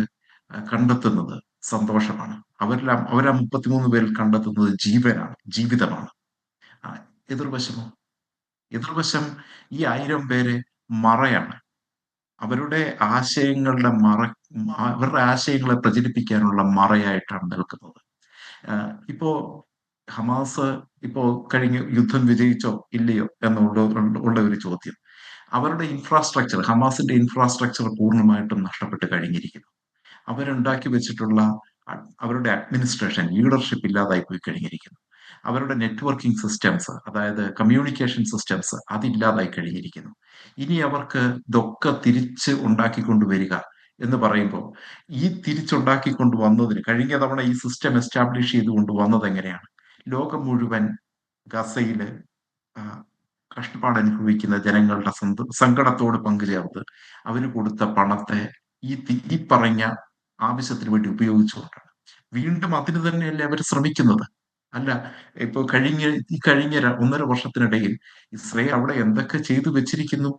കണ്ടെത്തുന്നത് സന്തോഷമാണ്. അവർ ആ 33 പേരിൽ കണ്ടെത്തുന്നത് ജീവിതമാണ്. എതിർവശം ഈ 1000 പേരെ മറയാണ്. അവരുടെ ആശയങ്ങളെ പ്രചരിപ്പിക്കാനുള്ള മറയായിട്ടാണ് നിൽക്കുന്നത്. ഇപ്പോ ഹമാസ് കഴിഞ്ഞ യുദ്ധം വിജയിച്ചോ ഇല്ലയോ എന്നുള്ള ഒരു ചോദ്യം. അവരുടെ ഹമാസിന്റെ ഇൻഫ്രാസ്ട്രക്ചർ പൂർണ്ണമായിട്ടും നഷ്ടപ്പെട്ട് കഴിഞ്ഞിരിക്കുന്നു. അവരുണ്ടാക്കി വെച്ചിട്ടുള്ള അവരുടെ അഡ്മിനിസ്ട്രേഷൻ ലീഡർഷിപ്പ് ഇല്ലാതായി പോയി കഴിഞ്ഞിരിക്കുന്നു. അവരുടെ നെറ്റ്വർക്കിംഗ് സിസ്റ്റംസ്, അതായത് കമ്മ്യൂണിക്കേഷൻ സിസ്റ്റംസ്, അതില്ലാതായി കഴിഞ്ഞിരിക്കുന്നു. ഇനി അവർക്ക് ഇതൊക്കെ തിരിച്ച് ഉണ്ടാക്കിക്കൊണ്ടുവരിക എന്ന് പറയുമ്പോൾ, ഈ തിരിച്ചുണ്ടാക്കിക്കൊണ്ട് വന്നതിന് കഴിഞ്ഞ തവണ ഈ സിസ്റ്റം എസ്റ്റാബ്ലിഷ് ചെയ്തുകൊണ്ട് വന്നത് എങ്ങനെയാണ്? ലോകം മുഴുവൻ ഗസയില് ആ, കഷ്ടപ്പാട് അനുഭവിക്കുന്ന ജനങ്ങളുടെ സങ്കടത്തോട് പങ്കുചേർത്ത് അവര് കൊടുത്ത പണത്തെ ഈ പറഞ്ഞ ആവശ്യത്തിന് വേണ്ടി ഉപയോഗിച്ചുകൊണ്ടാണ്. വീണ്ടും അതിന് തന്നെയല്ലേ അവർ ശ്രമിക്കുന്നത്? അല്ല, ഇപ്പൊ കഴിഞ്ഞ 1.5 വർഷത്തിനിടയിൽ ഇസ്രയേൽ അവിടെ എന്തൊക്കെ ചെയ്തു വെച്ചിരിക്കുന്നു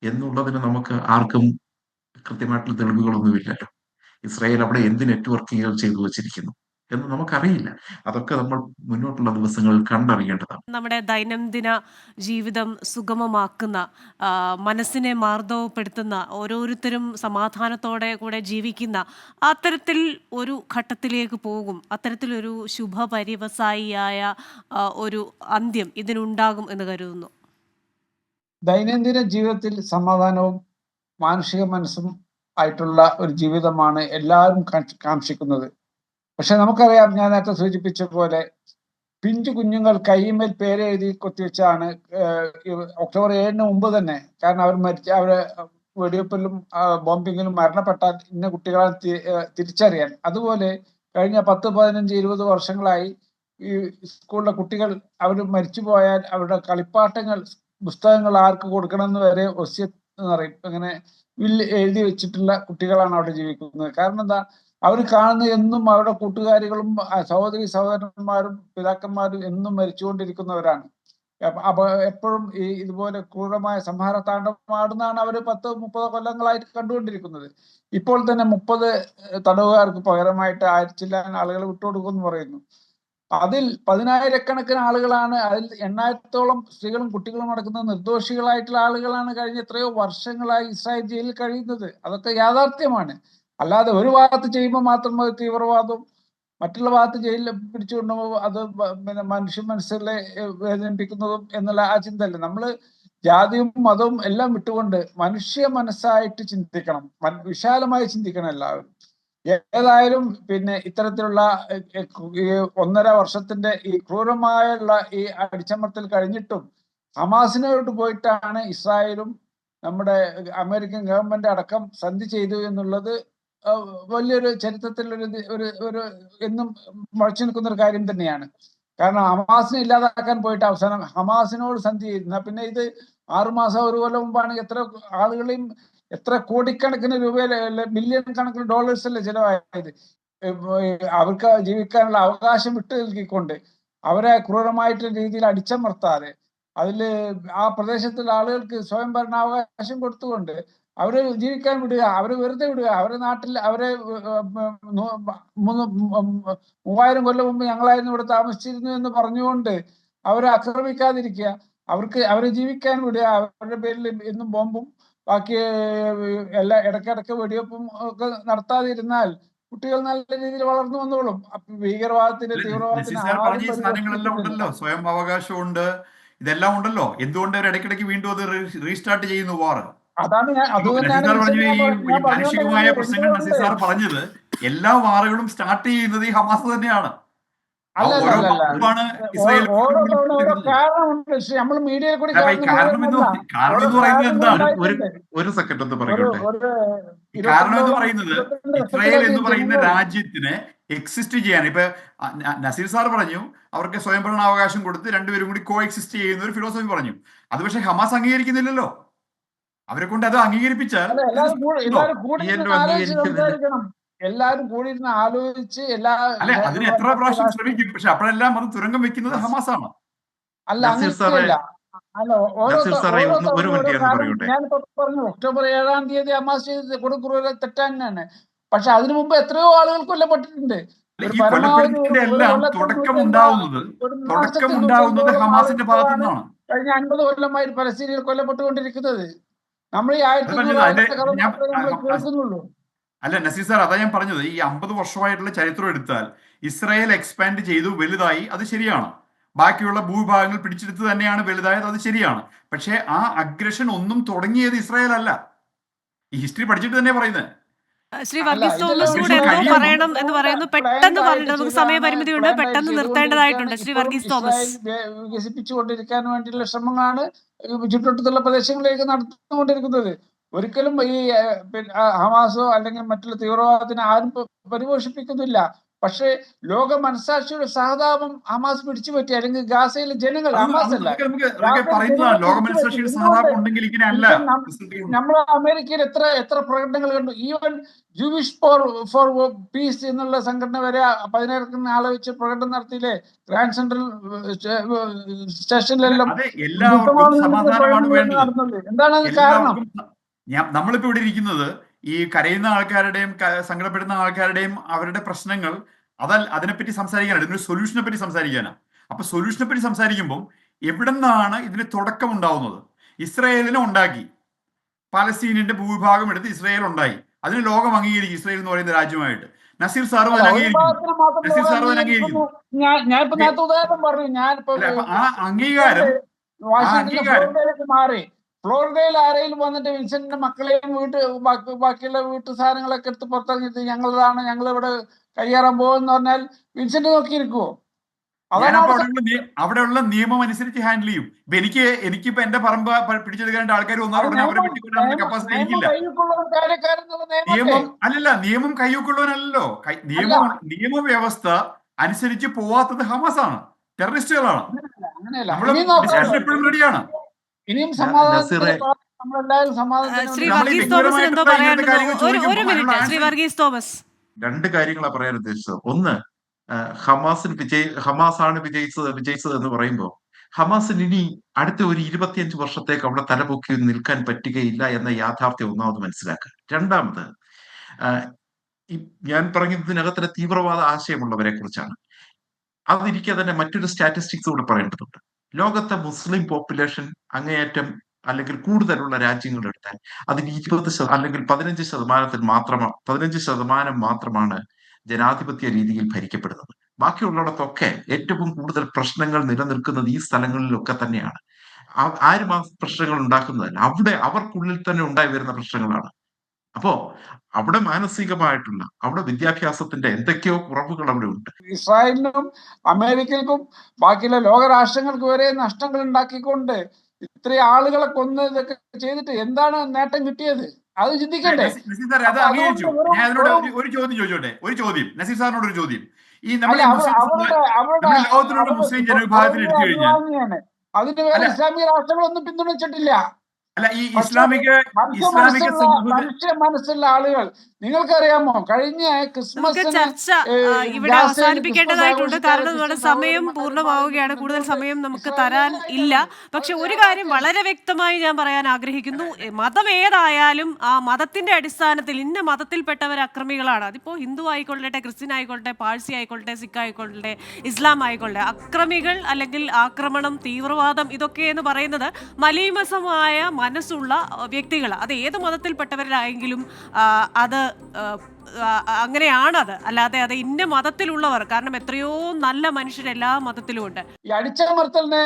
എന്നുള്ളതിന് നമുക്ക് ആർക്കും കൃത്യമായിട്ടുള്ള തെളിവുകളൊന്നുമില്ലല്ലോ. ഇസ്രായേൽ അവിടെ എന്ത് നെറ്റ്വർക്കിങ്ങുകൾ ചെയ്തു വച്ചിരിക്കുന്നു എന്ന് നമുക്കറിയില്ല. അതൊക്കെ നമ്മൾ മുന്നോട്ടുള്ള ദിവസങ്ങളിൽ കണ്ടറിയേണ്ടതാണ്. നമ്മുടെ ദൈനംദിന ജീവിതം സുഗമമാക്കുന്ന, മനസ്സിനെ മാർദ്ദവപ്പെടുത്തുന്ന, ഓരോരുത്തരും സമാധാനത്തോടെ കൂടെ ജീവിക്കുന്ന അത്തരത്തിൽ ഒരു ഘട്ടത്തിലേക്ക് പോകും. അത്തരത്തിലൊരു ശുഭപര്യവസായിയായ ഒരു അന്ത്യം ഇതിനുണ്ടാകും എന്ന് കരുതുന്നു. ദൈനംദിന ജീവിതത്തിൽ സമാധാനവും മാനുഷിക മനസ്സും ആയിട്ടുള്ള ഒരു ജീവിതമാണ് എല്ലാവരും കാക്ഷിക്കുന്നത്. പക്ഷെ നമുക്കറിയാം, ഞാൻ നേരത്തെ സൂചിപ്പിച്ച പോലെ പിഞ്ചു കുഞ്ഞുങ്ങൾ കൈമേൽ പേരെഴുതി കൊത്തിവെച്ചാണ് ഒക്ടോബർ 7-ന് മുമ്പ് തന്നെ, കാരണം അവര് വെടിവെപ്പിലും ബോംബിങ്ങിലും മരണപ്പെട്ടാൽ ഇന്ന കുട്ടികളെ തിരിച്ചറിയാൻ. അതുപോലെ കഴിഞ്ഞ 10, 15, 20 വർഷങ്ങളായി ഈ സ്കൂളിലെ കുട്ടികൾ അവർ മരിച്ചുപോയാൽ അവരുടെ കളിപ്പാട്ടങ്ങൾ, പുസ്തകങ്ങൾ ആർക്ക് കൊടുക്കണമെന്ന് വരെ വസിയത്ത് എന്ന് പറയും, അങ്ങനെ എഴുതി വെച്ചിട്ടുള്ള കുട്ടികളാണ് അവിടെ ജീവിക്കുന്നത്. കാരണം എന്താ, അവർ കാണുന്ന എന്നും അവരുടെ കൂട്ടുകാരികളും സഹോദരി സഹോദരന്മാരും പിതാക്കന്മാരും എന്നും മരിച്ചുകൊണ്ടിരിക്കുന്നവരാണ്. അപ്പൊ എപ്പോഴും ഈ ഇതുപോലെ ക്രൂരമായ സംഹാര താണ്ഡവമാടുന്നതാണ് അവർ 10-30 കൊല്ലങ്ങളായിട്ട് കണ്ടുകൊണ്ടിരിക്കുന്നത്. ഇപ്പോൾ തന്നെ 30 തടവുകാർക്ക് പകരമായിട്ട് 1000 ആളുകൾ വിട്ടുകൊടുക്കുമെന്ന് പറയുന്നു. അതിൽ 10,000-കണക്കിന് ആളുകളാണ്, അതിൽ 8,000-ഓളം സ്ത്രീകളും കുട്ടികളും അടക്കുന്ന നിർദോഷികളായിട്ടുള്ള ആളുകളാണ് കഴിഞ്ഞ എത്രയോ വർഷങ്ങളായി ഇസ്രായേൽ ജയിലിൽ കഴിയുന്നത്. അതൊക്കെ യാഥാർത്ഥ്യമാണ്. അല്ലാതെ ഒരു ഭാഗത്ത് ചെയ്യുമ്പോൾ മാത്രം അത് തീവ്രവാദവും, മറ്റുള്ള ഭാഗത്ത് ജയിലിൽ പിടിച്ചുകൊണ്ടുപോകുമ്പോൾ അത് പിന്നെ മനുഷ്യ മനസ്സിലെ വേദനിപ്പിക്കുന്നതും എന്നുള്ള ആ ചിന്തയല്ല. നമ്മള് ജാതിയും മതവും എല്ലാം വിട്ടുകൊണ്ട് മനുഷ്യ മനസ്സായിട്ട് ചിന്തിക്കണം, വിശാലമായി ചിന്തിക്കണം എല്ലാവരും. ഏതായാലും പിന്നെ ഇത്തരത്തിലുള്ള 1.5 വർഷത്തിന്റെ ഈ ക്രൂരമായുള്ള ഈ അടിച്ചമർത്തൽ കഴിഞ്ഞിട്ടും ഹമാസിനോട് പോയിട്ടാണ് ഇസ്രായേലും നമ്മുടെ അമേരിക്കൻ ഗവൺമെന്റ് അടക്കം സന്ധി ചെയ്തു എന്നുള്ളത് വലിയൊരു ചരിത്രത്തിൽ ഒരു എന്നും മുഴച്ചു നിൽക്കുന്ന ഒരു കാര്യം തന്നെയാണ്. കാരണം ഹമാസിനെ ഇല്ലാതാക്കാൻ പോയിട്ട് അവസാനം ഹമാസിനോട് സന്ധി ചെയ്യുന്ന, പിന്നെ ഇത് 6 മാസം 1 കൊല്ലം മുമ്പാണ് എത്ര ആളുകളെയും എത്ര കോടിക്കണക്കിന് രൂപയിലെ മില്യൺ കണക്കിന് ഡോളേഴ്സ് അല്ലേ ചിലവായത്. അവർക്ക് ജീവിക്കാനുള്ള അവകാശം വിട്ടു നൽകിക്കൊണ്ട് അവരെ ക്രൂരമായിട്ടുള്ള രീതിയിൽ അടിച്ചമർത്താതെ അതില് ആ പ്രദേശത്തുള്ള ആളുകൾക്ക് സ്വയം ഭരണാവകാശം കൊടുത്തുകൊണ്ട് അവര് ജീവിക്കാൻ വിടുക, അവരെ വെറുതെ വിടുക. അവരെ നാട്ടിൽ അവരെ 3000 കൊല്ലം മുമ്പ് ഞങ്ങളായിരുന്നു ഇവിടെ താമസിച്ചിരുന്നു എന്ന് പറഞ്ഞുകൊണ്ട് അവരെ ആക്രമിക്കാതിരിക്കുക, അവരെ ജീവിക്കാൻ വിടുക. അവരുടെ പേരിൽ എന്നും ബോംബും ബാക്കി ഇടയ്ക്കിടയ്ക്ക് വെടിവെപ്പും ഒക്കെ നടത്താതിരുന്നാൽ കുട്ടികൾ നല്ല രീതിയിൽ വളർന്നു വന്നോളും. ഭീകരവാദത്തിന് സാധനങ്ങളെല്ലാം ഉണ്ടല്ലോ, സ്വയം അവകാശമുണ്ട്, ഇതെല്ലാം ഉണ്ടല്ലോ. എന്തുകൊണ്ട് അവർ ഇടയ്ക്കിടയ്ക്ക് വീണ്ടും അത് റീസ്റ്റാർട്ട് ചെയ്യുന്നു വാർ? അതാണ് ഈ മാനുഷികമായ പ്രശ്നങ്ങൾ നസീർ സാർ പറഞ്ഞത്, എല്ലാ വാറുകളും സ്റ്റാർട്ട് ചെയ്യുന്നത് ഈ ഹമാസ് തന്നെയാണ്. കാരണം എന്ന് പറയുന്നത് എന്താണ്? ഒരു സെക്കൻഡ് ഒന്ന് പറയട്ടെ. കാരണം എന്ന് പറയുന്നത് ഇസ്രായേൽ എന്ന് പറയുന്ന രാജ്യത്തിന് എക്സിസ്റ്റ് ചെയ്യാൻ, ഇപ്പൊ നസീർ സാർ പറഞ്ഞു അവർക്ക് സ്വയംഭരണാവകാശം കൊടുത്ത് രണ്ടുപേരും കൂടി കോ എക്സിസ്റ്റ് ചെയ്യുന്ന ഒരു ഫിലോസഫി പറഞ്ഞു. അത് പക്ഷെ ഹമാസ് അംഗീകരിക്കുന്നില്ലല്ലോ. അവരെ കൊണ്ട് അത് അംഗീകരിപ്പിച്ചാൽ എല്ലാരും കൂടി ഇരുന്ന് ആലോചിച്ച് അല്ലെ, അതിന് എത്ര പ്രാവശ്യം ശ്രമിക്കും, പക്ഷെ അപ്പോഴെല്ലാം അത് തുരങ്കം വെക്കുന്നത് ഹമാസാണ്. അല്ല, അങ്ങനെയല്ല. ഞാനിപ്പോ പറഞ്ഞു ഒക്ടോബർ 7-ാം തീയതി ഹമാസ് ചെയ്ത് കൊടുക്കൂല തെറ്റാണ്. പക്ഷെ അതിനു മുമ്പ് എത്രയോ ആളുകൾ കൊല്ലപ്പെട്ടിട്ടുണ്ട്. ഹമാസിന്റെ ഭാഗത്തു നിന്നാണ് കഴിഞ്ഞ 50 കൊല്ലമായി പലസ്തീനികൾ കൊല്ലപ്പെട്ടുകൊണ്ടിരിക്കുന്നത്. നമ്മൾ ഈ 1900 കേൾക്കുന്നുള്ളൂ. അല്ല നസീർ സാർ, അതാ ഞാൻ പറഞ്ഞത്, ഈ 50 വർഷമായിട്ടുള്ള ചരിത്രം എടുത്താൽ ഇസ്രായേൽ എക്സ്പാൻഡ് ചെയ്തു, വലുതായി, അത് ശരിയാണ്. ബാക്കിയുള്ള ഭൂവിഭാഗങ്ങൾ പിടിച്ചെടുത്ത് തന്നെയാണ് വലുതായത്, അത് ശരിയാണ്. പക്ഷേ ആ അഗ്രഷൻ ഒന്നും തുടങ്ങിയത് ഇസ്രായേൽ അല്ല. ഈ ഹിസ്റ്ററി പഠിച്ചിട്ട് തന്നെ പറയുന്നത് ശ്രീ അല്ല, വർഗീസ് ഇതെല്ലാം തോമസ് കൂടെ എന്തോ കഴിയുമ്പോൾ പറയണം എന്ന് പറയുന്നു. പെട്ടെന്ന് പറഞ്ഞിട്ട് നമുക്ക് സമയപരിമിതിയുണ്ട്, പെട്ടെന്ന് നിർത്തേണ്ടതായിട്ടുണ്ട്. ശ്രീ ഇപ്പോഴും വർഗീസ് തോമസ്. ഇസ്രായേൽ വികസിപ്പിച്ചുകൊണ്ടിരിക്കാൻ വേണ്ടിയുള്ള ശ്രമങ്ങളാണ് ചുറ്റുവട്ടത്തുള്ള പ്രദേശങ്ങളിലേക്ക് നടന്നുകൊണ്ടിരിക്കുന്നത്. ഒരിക്കലും ഈ ഹമാസോ അല്ലെങ്കിൽ മറ്റുള്ള തീവ്രവാദത്തിനെ ആരും പരിപോഷിപ്പിക്കുന്നില്ല. പക്ഷേ ലോക മനസാക്ഷിയുടെ സഹതാപം ഹമാസ് പിടിച്ചു പറ്റി, അല്ലെങ്കിൽ ഗാസയിലെ ജനങ്ങൾ, ഹമാസ് അല്ല, പറയുന്നതാണ് ലോക മനസാക്ഷിയുടെ സഹതാപം ഉണ്ടെങ്കിൽ ഇങ്ങനെ അല്ല. നമ്മൾ അമേരിക്കയിൽ എത്ര പ്രകടനങ്ങൾ കണ്ടു. ഈവൻ ജൂവിഷ് ഫോർ പീസ് എന്നുള്ള സംഘടന വരെ 10,000 ആളെ വെച്ച് പ്രകടനം നടത്തിയില്ലേ ഗ്രാൻഡ് സെൻട്രൽ സ്റ്റേഷനിലെല്ലാം. എന്താണ് അത് കാരണം? നമ്മളിപ്പോ ഇവിടെ ഇരിക്കുന്നത് ഈ കരയുന്ന ആൾക്കാരുടെയും സങ്കടപ്പെടുന്ന ആൾക്കാരുടെയും അവരുടെ പ്രശ്നങ്ങൾ അതിനെപ്പറ്റി സംസാരിക്കാനാണ്, ഇതിനൊരു സൊല്യൂഷനെ പറ്റി സംസാരിക്കാനാണ്. അപ്പൊ സൊല്യൂഷനെ പറ്റി സംസാരിക്കുമ്പോൾ എവിടെ നിന്നാണ് ഇതിന് തുടക്കം ഉണ്ടാവുന്നത്? ഇസ്രായേലിനെ ഉണ്ടാക്കി, പാലസ്തീനിന്റെ ഭൂവിഭാഗം എടുത്ത് ഇസ്രായേൽ ഉണ്ടായി. അതിന് ലോകം അംഗീകരിക്കും ഇസ്രായേൽ എന്ന് പറയുന്ന രാജ്യമായിട്ട്. നസീർ സാറും അംഗീകരിക്കുന്നു. ഉദാഹരണം പറഞ്ഞു. ആ അംഗീകാരം മാറി ഫ്ലോറിഡയിൽ ആരെങ്കിലും വന്നിട്ട് വിൻസെന്റിന്റെ മക്കളെയും ബാക്കിയുള്ള വീട്ടു സാധനങ്ങളൊക്കെ എടുത്ത് പുറത്തിറങ്ങിയിട്ട് ഞങ്ങളതാണ്, ഞങ്ങൾ ഇവിടെ കയ്യേറാൻ പോകുമെന്ന് പറഞ്ഞാൽ വിൻസെന്റ് നോക്കിയിരിക്കുവോ? അവിടെയുള്ള നിയമം അനുസരിച്ച് ഹാൻഡിൽ ചെയ്യും. എനിക്കിപ്പോ എന്റെ പറമ്പ് പിടിച്ചെടുക്കേണ്ട ആൾക്കാർ വന്നാൽ അവരെ വെട്ടിക്കൊല്ലാനുള്ള കപ്പാസിറ്റി എനിക്കില്ല. നിയമം കയ്യൊക്കുള്ളവനല്ലോ. നിയമവ്യവസ്ഥ അനുസരിച്ച് പോവാത്തത് ഹമാസാണ്, ടെററിസ്റ്റുകളാണ്. എപ്പോഴും റെഡിയാണ്. ഇനിയും ശ്രീ വർഗീസ് തോമസ് എന്തോ പറയാനുണ്ടോ? ഒരു മിനിറ്റ് ശ്രീ വർഗീസ് തോമസ്. 2 കാര്യങ്ങളാണ് പറയാൻ ഉദ്ദേശിച്ചത്. ഒന്ന്, ഹമാസാണ് വിജയിച്ചത് എന്ന് പറയുമ്പോൾ ഹമാസിന് ഇനി അടുത്ത ഒരു 25 വർഷത്തേക്ക് അവിടെ തലപൊക്കി നിൽക്കാൻ പറ്റുകയില്ല എന്ന യാഥാർത്ഥ്യം ഒന്നാമത് മനസ്സിലാക്കുക. രണ്ടാമത്, ഞാൻ പറഞ്ഞതിനകത്തിലെ തീവ്രവാദ ആശയമുള്ളവരെ കുറിച്ചാണ്. അതിരിക്കെ തന്നെ മറ്റൊരു സ്റ്റാറ്റിസ്റ്റിക്സ് കൂടെ പറയേണ്ടതുണ്ട്. ലോകത്തെ മുസ്ലിം പോപ്പുലേഷൻ അങ്ങേയറ്റം അല്ലെങ്കിൽ കൂടുതലുള്ള രാജ്യങ്ങൾ എടുത്താൽ അതിന് 20 അല്ലെങ്കിൽ 15% മാത്രമാണ് ജനാധിപത്യ രീതിയിൽ ഭരിക്കപ്പെടുന്നത്. ബാക്കിയുള്ളിടത്തൊക്കെ ഏറ്റവും കൂടുതൽ പ്രശ്നങ്ങൾ നിലനിൽക്കുന്നത് ഈ സ്ഥലങ്ങളിലൊക്കെ തന്നെയാണ്. ആരും ആ പ്രശ്നങ്ങൾ ഉണ്ടാക്കുന്നതല്ല, അവിടെ അവർക്കുള്ളിൽ തന്നെ ഉണ്ടായി വരുന്ന പ്രശ്നങ്ങളാണ്. അപ്പോ അവിടെ മാനസികമായിട്ടുള്ള, അവിടെ വിദ്യാഭ്യാസത്തിന്റെ എന്തൊക്കെയോ കുറവുകൾ അവിടെ ഉണ്ട്. ഇസ്രായേലിനും അമേരിക്കക്കും ബാക്കിയുള്ള ലോകരാഷ്ട്രങ്ങൾക്ക് വരെ നഷ്ടങ്ങൾ ഉണ്ടാക്കിക്കൊണ്ട് ഇത്രയും ആളുകളെ കൊന്ന് ഇതൊക്കെ ചെയ്തിട്ട് എന്താണ് നേട്ടം കിട്ടിയത്? അത് ചിന്തിക്കണ്ടേ? ഒരു ചോദ്യം നസീർ സാറിനോട് ഒരു ചോദ്യം. ഈ ലോകത്തിലുള്ള മുസ്ലിം ജനവിഭാഗത്തിൽ എടുത്തു കഴിഞ്ഞാൽ അതിന്റെ പേര് ഇസ്ലാമിക രാഷ്ട്രങ്ങളൊന്നും പിന്തുണച്ചിട്ടില്ല. അല്ല, ഈ ഇസ്ലാമിക മനുഷ്യ മനസ്സുള്ള ആളുകൾ, നിങ്ങൾക്കറിയാമോ കഴിഞ്ഞ ക്രിസ്മസിന് ചർച്ച ഇവിടെ അവസാനിപ്പിക്കേണ്ടതായിട്ടുണ്ട്. കാരണം നമ്മുടെ സമയം പൂർണ്ണമാവുകയാണ്. കൂടുതൽ സമയം നമുക്ക് തരാൻ ഇല്ല. പക്ഷെ ഒരു കാര്യം വളരെ വ്യക്തമായി ഞാൻ പറയാൻ ആഗ്രഹിക്കുന്നു. മതം ഏതായാലും ആ മതത്തിന്റെ അടിസ്ഥാനത്തിൽ ഇന്ന മതത്തിൽപ്പെട്ടവർ അക്രമികളാണ്. അതിപ്പോ ഹിന്ദു ആയിക്കൊള്ളട്ടെ, ക്രിസ്ത്യൻ ആയിക്കൊള്ളട്ടെ, പാഴ്സി ആയിക്കൊള്ളട്ടെ, സിഖ് ആയിക്കൊള്ളട്ടെ, ഇസ്ലാം ആയിക്കൊള്ളട്ടെ, അക്രമികൾ അല്ലെങ്കിൽ ആക്രമണം, തീവ്രവാദം ഇതൊക്കെ എന്ന് പറയുന്നത് മലീമസമായ മനസ്സുള്ള വ്യക്തികൾ, അത് ഏത് മതത്തിൽപ്പെട്ടവരായെങ്കിലും അത് അങ്ങനെയാണത്. അല്ലാതെ അത് ഇന്ന മതത്തിലുള്ളവർ, കാരണം എത്രയോ നല്ല മനുഷ്യർ എല്ലാ മതത്തിലും ഉണ്ട്. ഈ അടിച്ചമർത്തലിന്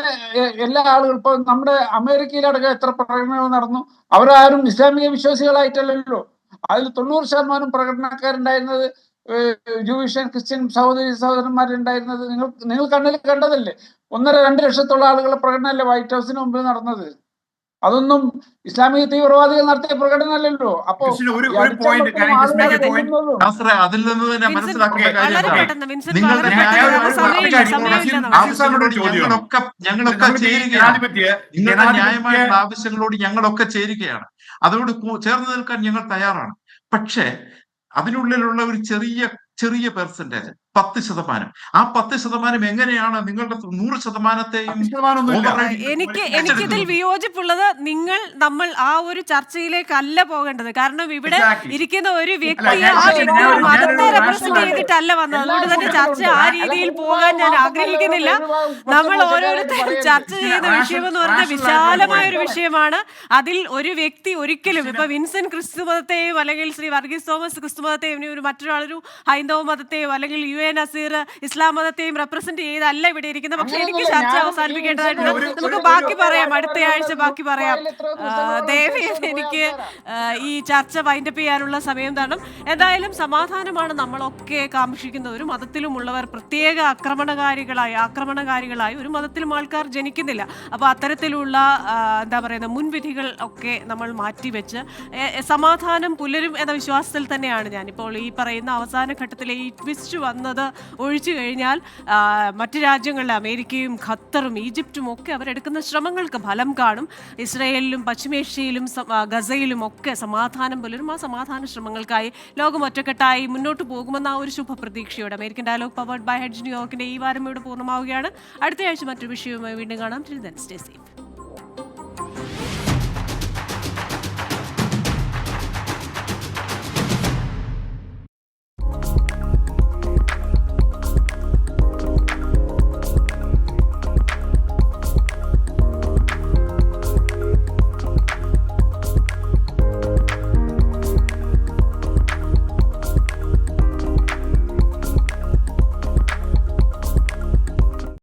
എല്ലാ ആളുകളും ഇപ്പൊ നമ്മുടെ അമേരിക്കയിലടക്കം എത്ര പ്രകടനങ്ങൾ നടന്നു. അവരാരും ഇസ്ലാമിക വിശ്വാസികളായിട്ടല്ലല്ലോ. അതിൽ 90% പ്രകടനക്കാരുണ്ടായിരുന്നത് ജൂയിഷ് ക്രിസ്ത്യൻ സഹോദരന്മാരുണ്ടായിരുന്നത് നിങ്ങൾ കണ്ണിൽ കണ്ടതല്ലേ. 1.5-2 ലക്ഷത്തോളം ആളുകളുടെ പ്രകടനമല്ലേ വൈറ്റ് ഹൗസിന് മുമ്പിൽ നടന്നത്. അതൊന്നും ഇസ്ലാമിക തീവ്രവാദികൾ നടത്തിയ പ്രകടനമല്ലല്ലോ. അപ്പോ അതിൽ നിന്ന് തന്നെ മനസ്സിലാക്കേണ്ട കാര്യം, ഞങ്ങളൊക്കെ ചേരുകയാണ്. നിങ്ങളുടെ ന്യായമായിട്ടുള്ള ആവശ്യങ്ങളോട് ഞങ്ങളൊക്കെ ചേരുകയാണ്. അതോട് ചേർന്ന് നിൽക്കാൻ ഞങ്ങൾ തയ്യാറാണ്. പക്ഷേ അതിനുള്ളിലുള്ള ഒരു ചെറിയ പെർസെന്റേജ്, 10%, ആ 10% എങ്ങനെയാണ് നിങ്ങളുടെ 100%ത്തെയും? എനിക്കിതിൽ വിയോജിപ്പുള്ളത് നമ്മൾ ആ ഒരു ചർച്ചയിലേക്കല്ല പോകേണ്ടത്. കാരണം ഇവിടെ ഇരിക്കുന്ന ഒരു വ്യക്തി ആ വ്യക്തി മതത്തെ റെപ്രസെന്റ് ചെയ്തിട്ടല്ല വന്നത്. അതുകൊണ്ട് തന്നെ ചർച്ച ആ രീതിയിൽ പോകാൻ ഞാൻ ആഗ്രഹിക്കുന്നില്ല. നമ്മൾ ഓരോരുത്തരും ചർച്ച ചെയ്യുന്ന വിഷയം എന്ന് പറഞ്ഞാൽ വിശാലമായ ഒരു വിഷയമാണ്. അതിൽ ഒരു വ്യക്തി ഒരിക്കലും ഇപ്പൊ വിൻസെന്റ് ക്രിസ്തു മതത്തെയും അല്ലെങ്കിൽ ശ്രീ വർഗീസ് തോമസ് ക്രിസ്തു മതത്തെയും മറ്റൊരാളൊരു ഹൈന്ദവ മതത്തെയോ അല്ലെങ്കിൽ എ നസീർ ഇസ്ലാം മതത്തെയും റെപ്രസെന്റ് ചെയ്തല്ല ഇവിടെ ഇരിക്കുന്നത്. പക്ഷെ എനിക്ക് അങ്ങനെയൊന്നുമില്ല. ചർച്ച ഞാനും ഈ അവസാനിപ്പിക്കേണ്ടതായിട്ടുണ്ട്. ഇൻസിഡന്റ് നമുക്ക് ഒരു- ബാക്കി ഒരു- പറയാം, ഒരു- അടുത്ത ആഴ്ച ബാക്കി പറയാം. ദയവേത് എനിക്ക് ഈ ചർച്ച വൈൻഡപ്പ് ചെയ്യാനുള്ള സമയം തരണം. എന്തായാലും സമാധാനമാണ് നമ്മളൊക്കെ കാക്ഷിക്കുന്നത്. ഒരു മതത്തിലുമുള്ളവർ പ്രത്യേക ആക്രമണകാരികളായി ഒരു മതത്തിലും ആൾക്കാർ ജനിക്കുന്നില്ല. അപ്പോൾ അത്തരത്തിലുള്ള എന്താ പറയുന്ന മുൻവിധികൾ ഒക്കെ നമ്മൾ മാറ്റിവെച്ച് സമാധാനം പുലരും എന്ന വിശ്വാസത്തിൽ തന്നെയാണ് ഞാനിപ്പോൾ ഈ പറയുന്ന അവസാന ഘട്ടത്തിലെ ഈ ട്വിസ്റ്റ് വന്നത് ഒഴിച്ചു കഴിഞ്ഞാൽ മറ്റു രാജ്യങ്ങളിലെ അമേരിക്കയും ഖത്തറും ഈജിപ്തും ഒക്കെ അവരെടുക്കുന്ന ശ്രമങ്ങൾക്ക് ഫലം കാണും. ഇസ്രയേലിലും പശ്ചിമേഷ്യയിലും ഗസയിലും ഒക്കെ സമാധാനം പുലരും. ആ സമാധാന ശ്രമങ്ങൾക്കായി ലോകം ഒറ്റക്കെട്ടായി മുന്നോട്ട് പോകുമെന്ന ആ ഒരു ശുഭപ്രതീക്ഷയോടെ American dialogue powered by hedge ന്യൂയോർക്കിന്റെ ഈ വാരം ഇവിടെ പൂർണ്ണമാവുകയാണ്. അടുത്ത ആഴ്ച മറ്റൊരു വിഷയവുമായി വീണ്ടും കാണാം. Till then stay safe.